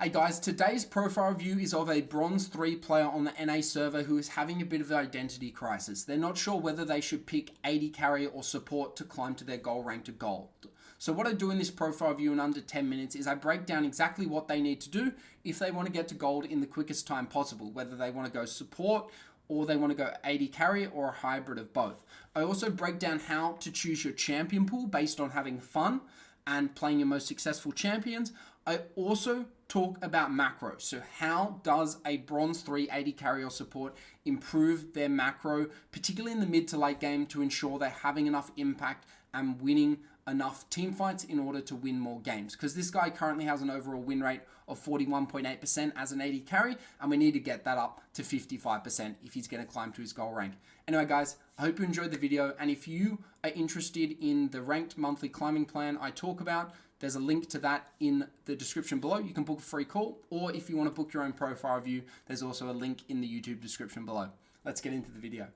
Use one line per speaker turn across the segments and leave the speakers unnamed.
Hey guys, today's profile review is of a Bronze 3 player on the NA server who is having a bit of an identity crisis. They're not sure whether they should pick AD carry or support to climb to their goal rank to gold. So what I do in this profile review in under 10 minutes is I break down exactly what they need to do if they want to get to gold in the quickest time possible, whether they want to go support or they want to go AD carry or a hybrid of both. I also break down how to choose your champion pool based on having fun and playing your most successful champions. I also talk about macro. So how does a Bronze 3 AD carry or support improve their macro, particularly in the mid to late game, to ensure they're having enough impact and winning enough team fights in order to win more games? Because this guy currently has an overall win rate of 41.8% as an AD carry, and we need to get that up to 55% if he's going to climb to his goal rank. Anyway guys, I hope you enjoyed the video, and if you are interested in the ranked monthly climbing plan I talk about, there's a link to that in the description below. You can book a free call, or if you want to book your own profile review, there's also a link in the YouTube description below. Let's get into the video.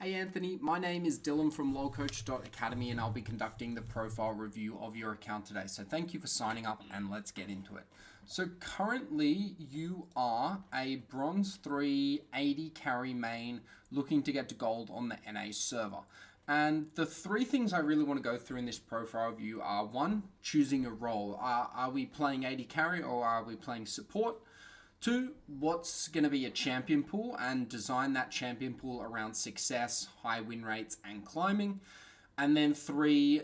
Hey Anthony, my name is Dylan from lolcoach.academy, and I'll be conducting the profile review of your account today. So thank you for signing up, and let's get into it. So currently you are a Bronze 3 AD carry main looking to get to gold on the NA server. And the three things I really want to go through in this profile review are: one, choosing a role. Are we playing AD carry or are we playing support? Two, what's going to be a champion pool, and design that champion pool around success, high win rates, and climbing. And then three,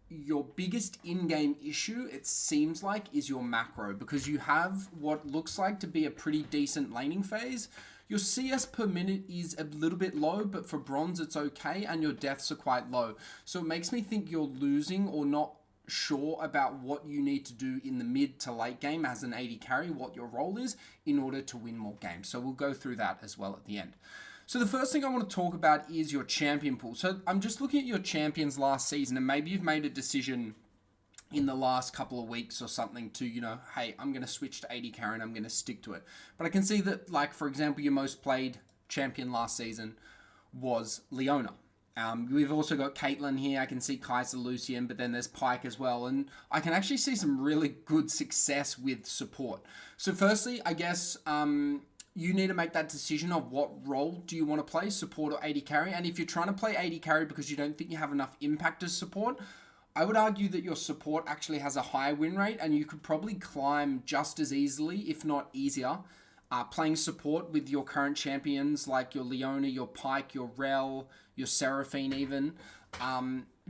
your biggest in-game issue, it seems like, is your macro, because you have what looks like to be a pretty decent laning phase. Your CS per minute is a little bit low, but for bronze it's okay, and your deaths are quite low. So it makes me think you're losing or not sure about what you need to do in the mid to late game as an AD carry, what your role is in order to win more games. So we'll go through that as well at the end. So the first thing I want to talk about is your champion pool. So I'm just looking at your champions last season, and maybe you've made a decision in the last couple of weeks or something to, hey, I'm going to switch to AD carry and I'm going to stick to it. But I can see that, like, for example, your most played champion last season was Leona. We've also got Caitlyn here. I can see Kaiser, Lucian, but then there's Pyke as well. And I can actually see some really good success with support. So firstly, I guess you need to make that decision of what role do you want to play, support or AD carry. And if you're trying to play AD carry because you don't think you have enough impact as support, I would argue that your support actually has a higher win rate, and you could probably climb just as easily, if not easier, playing support with your current champions like your Leona, your Pyke, your Rel, your Seraphine even,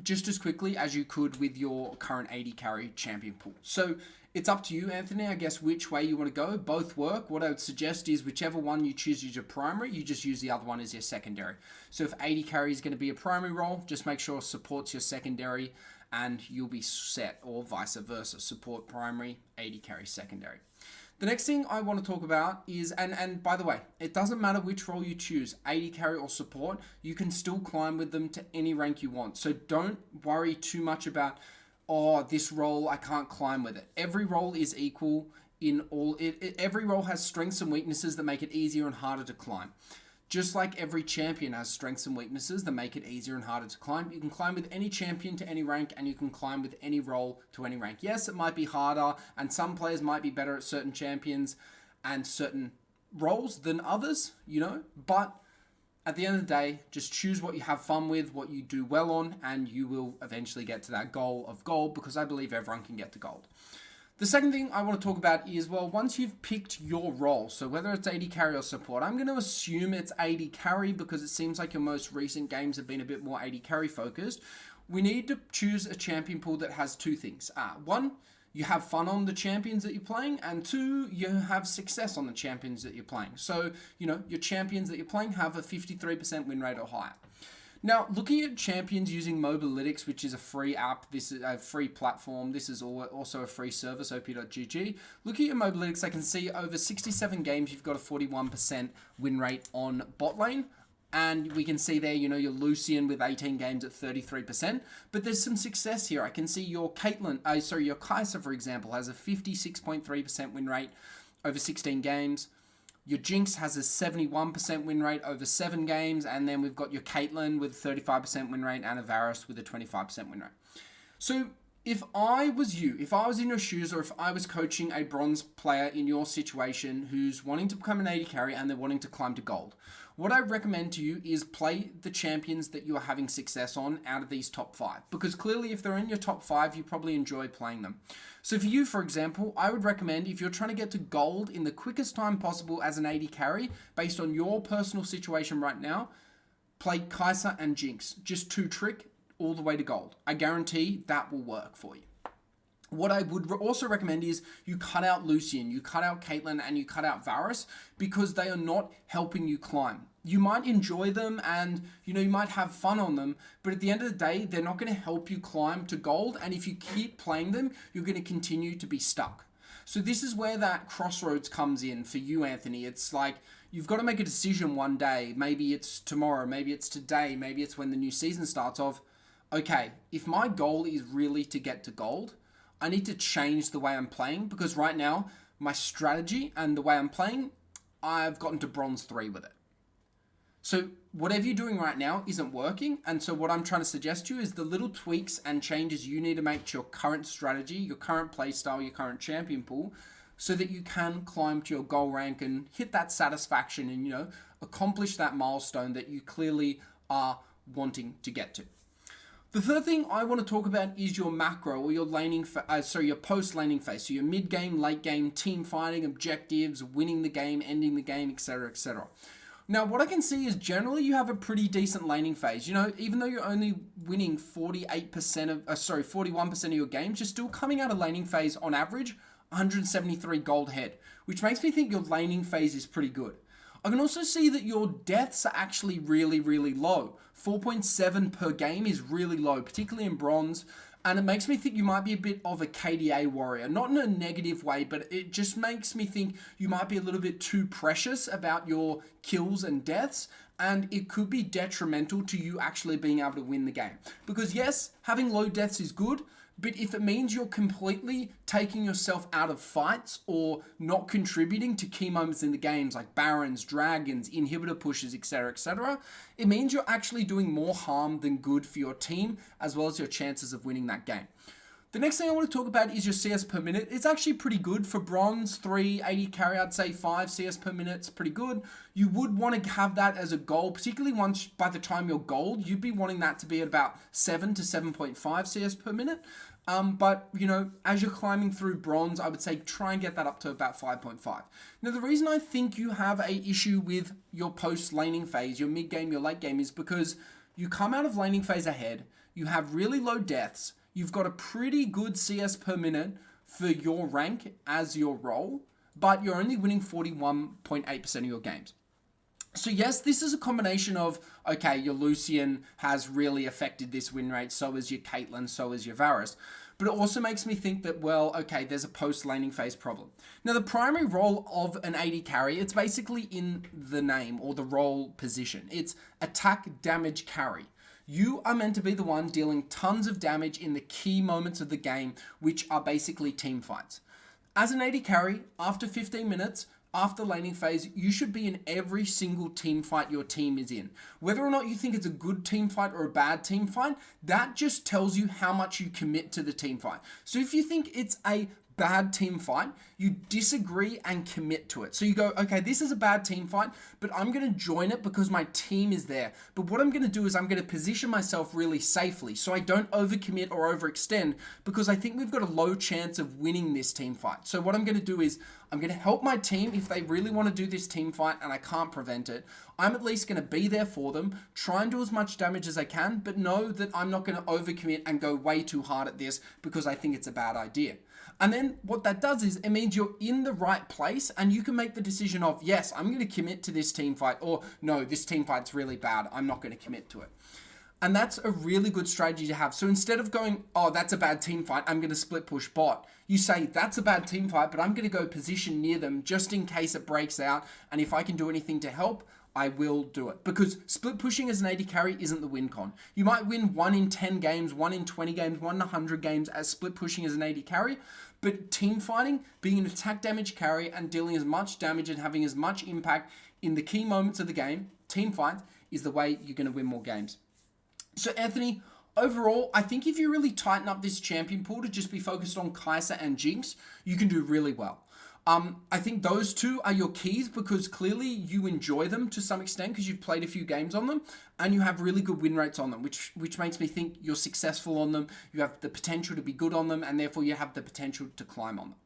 just as quickly as you could with your current AD carry champion pool. So it's up to you, Anthony, I guess, which way you want to go. Both work. What I would suggest is whichever one you choose as your primary, you just use the other one as your secondary. So if AD carry is going to be a primary role, just make sure support's your secondary, and you'll be set, or vice versa. Support primary, AD carry secondary. The next thing I want to talk about is, and by the way, it doesn't matter which role you choose, AD carry or support, you can still climb with them to any rank you want. So don't worry too much about, oh, this role, I can't climb with it. Every role is equal in all, every role has strengths and weaknesses that make it easier and harder to climb. Just like every champion has strengths and weaknesses that make it easier and harder to climb, you can climb with any champion to any rank, and you can climb with any role to any rank. Yes, it might be harder, and some players might be better at certain champions and certain roles than others, but at the end of the day, just choose what you have fun with, what you do well on, and you will eventually get to that goal of gold, because I believe everyone can get to gold. The second thing I want to talk about is, well, once you've picked your role, so whether it's AD carry or support, I'm going to assume it's AD carry because it seems like your most recent games have been a bit more AD carry focused. We need to choose a champion pool that has two things. One, you have fun on the champions that you're playing, and two, you have success on the champions that you're playing. So, your champions that you're playing have a 53% win rate or higher. Now, looking at champions using Mobalytics, which is a free app, this is a free platform, this is also a free service, op.gg. Looking at Mobalytics, I can see over 67 games, you've got a 41% win rate on bot lane. And we can see there, your Lucian with 18 games at 33%. But there's some success here. I can see your your Kaiser, for example, has a 56.3% win rate over 16 games. Your Jinx has a 71% win rate over 7 games, and then we've got your Caitlyn with a 35% win rate and a Varus with a 25% win rate. So if I was you, if I was in your shoes, or if I was coaching a bronze player in your situation who's wanting to become an AD carry and they're wanting to climb to gold, what I recommend to you is play the champions that you are having success on out of these top 5. Because clearly, if they're in your top 5, you probably enjoy playing them. So for you, for example, I would recommend, if you're trying to get to gold in the quickest time possible as an AD carry, based on your personal situation right now, play Kai'Sa and Jinx. Just 2 trick all the way to gold. I guarantee that will work for you. What I would also recommend is you cut out Lucian, you cut out Caitlyn, and you cut out Varus, because they are not helping you climb. You might enjoy them and you might have fun on them, but at the end of the day, they're not going to help you climb to gold, and if you keep playing them, you're going to continue to be stuck. So this is where that crossroads comes in for you, Anthony. It's like you've got to make a decision one day. Maybe it's tomorrow, maybe it's today, maybe it's when the new season starts of, okay, if my goal is really to get to gold, I need to change the way I'm playing, because right now, my strategy and the way I'm playing, I've gotten to bronze 3 with it. So whatever you're doing right now isn't working, and so what I'm trying to suggest to you is the little tweaks and changes you need to make to your current strategy, your current playstyle, your current champion pool, so that you can climb to your goal rank and hit that satisfaction and, accomplish that milestone that you clearly are wanting to get to. The third thing I want to talk about is your macro, or your your post laning phase. So your mid game, late game, team fighting, objectives, winning the game, ending the game, etc., etc. Now, what I can see is generally you have a pretty decent laning phase. Even though you're only winning 41% of your games, you're still coming out of laning phase on average 173 gold head, which makes me think your laning phase is pretty good. I can also see that your deaths are actually really, really low. 4.7 per game is really low, particularly in bronze. And it makes me think you might be a bit of a KDA warrior. Not in a negative way, but it just makes me think you might be a little bit too precious about your kills and deaths. And it could be detrimental to you actually being able to win the game. Because yes, having low deaths is good, but if it means you're completely taking yourself out of fights or not contributing to key moments in the games like Barons, Dragons, inhibitor pushes, etc., it means you're actually doing more harm than good for your team, as well as your chances of winning that game. The next thing I want to talk about is your CS per minute. It's actually pretty good for bronze 3, 80 carry. I'd say 5 CS per minute. It's pretty good. You would want to have that as a goal, particularly once by the time you're gold, you'd be wanting that to be at about 7 to 7.5 CS per minute. But, as you're climbing through bronze, I would say try and get that up to about 5.5. Now, the reason I think you have a issue with your post-laning phase, your mid-game, your late game, is because you come out of laning phase ahead, you have really low deaths, you've got a pretty good CS per minute for your rank as your role, but you're only winning 41.8% of your games. So yes, this is a combination of, okay, your Lucian has really affected this win rate, so is your Caitlyn, so is your Varus. But it also makes me think that, well, okay, there's a post-laning phase problem. Now, the primary role of an AD carry, it's basically in the name or the role position. It's attack, damage, carry. You are meant to be the one dealing tons of damage in the key moments of the game, which are basically team fights. As an AD carry, after 15 minutes, after laning phase, you should be in every single team fight your team is in. Whether or not you think it's a good team fight or a bad team fight, that just tells you how much you commit to the team fight. So if you think it's a bad team fight, you disagree and commit to it. So you go, okay, this is a bad team fight, but I'm going to join it because my team is there. But what I'm going to do is I'm going to position myself really safely so I don't overcommit or overextend, because I think we've got a low chance of winning this team fight. So what I'm going to do is I'm going to help my team if they really want to do this team fight and I can't prevent it. I'm at least going to be there for them, try and do as much damage as I can, but know that I'm not going to overcommit and go way too hard at this because I think it's a bad idea. And then what that does is it means you're in the right place and you can make the decision of, yes, I'm going to commit to this team fight, or no, this team fight's really bad, I'm not going to commit to it. And that's a really good strategy to have. So instead of going, oh, that's a bad team fight, I'm going to split push bot, you say, that's a bad team fight, but I'm going to go position near them just in case it breaks out. And if I can do anything to help, I will do it. Because split pushing as an AD carry isn't the win con. You might win 1 in 10 games, 1 in 20 games, 1 in 100 games as split pushing as an AD carry. But team fighting, being an attack damage carry and dealing as much damage and having as much impact in the key moments of the game, team fight, is the way you're going to win more games. So Anthony, Overall, I think if you really tighten up this champion pool to just be focused on Kai'Sa and Jinx, you can do really well. I think those two are your keys because clearly you enjoy them to some extent because you've played a few games on them and you have really good win rates on them, which makes me think you're successful on them, you have the potential to be good on them, and therefore you have the potential to climb on them.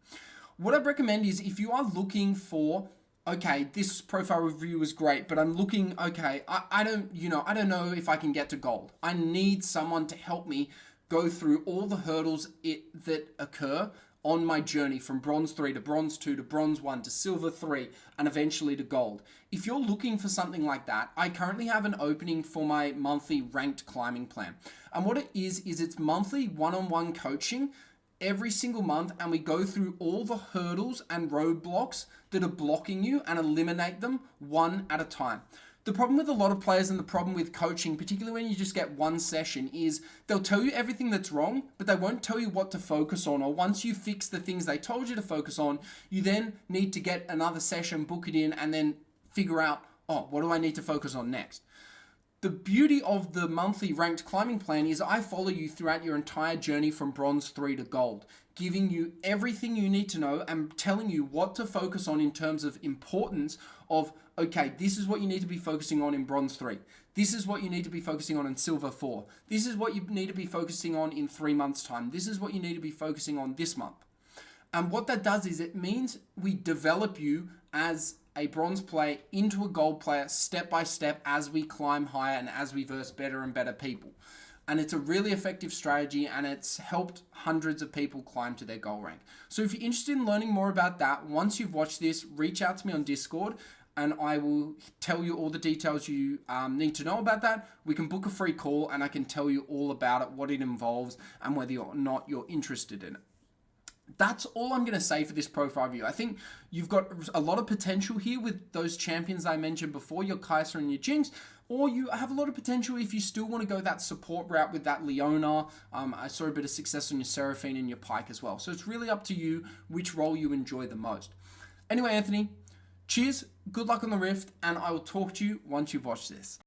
What I'd recommend is if you are looking for, okay, this profile review is great, but I'm looking, okay, I don't know if I can get to gold. I need someone to help me go through all the hurdles that occur on my journey from bronze 3 to bronze 2 to bronze 1 to silver 3 and eventually to gold. If you're looking for something like that, I currently have an opening for my monthly ranked climbing plan. And what it is it's monthly one-on-one coaching every single month, and we go through all the hurdles and roadblocks that are blocking you and eliminate them one at a time. The problem with a lot of players and the problem with coaching, particularly when you just get one session, is they'll tell you everything that's wrong, but they won't tell you what to focus on. Or once you fix the things they told you to focus on, you then need to get another session, book it in, and then figure out, oh, what do I need to focus on next? The beauty of the monthly ranked climbing plan is I follow you throughout your entire journey from bronze 3 to gold, giving you everything you need to know and telling you what to focus on in terms of importance of, okay, this is what you need to be focusing on in bronze 3. This is what you need to be focusing on in silver 4. This is what you need to be focusing on in 3 months' time. This is what you need to be focusing on this month. And what that does is it means we develop you as a bronze player into a gold player step by step as we climb higher and as we verse better and better people. And it's a really effective strategy and it's helped hundreds of people climb to their goal rank. So if you're interested in learning more about that, once you've watched this, reach out to me on Discord and I will tell you all the details you need to know about that. We can book a free call and I can tell you all about it, what it involves, and whether or not you're interested in it. That's all I'm going to say for this profile review. I think you've got a lot of potential here with those champions I mentioned before, your Kai'Sa and your Jinx, or you have a lot of potential if you still want to go that support route with that Leona. I saw a bit of success on your Seraphine and your Pyke as well. So it's really up to you which role you enjoy the most. Anyway, Anthony, cheers, good luck on the Rift, and I will talk to you once you've watched this.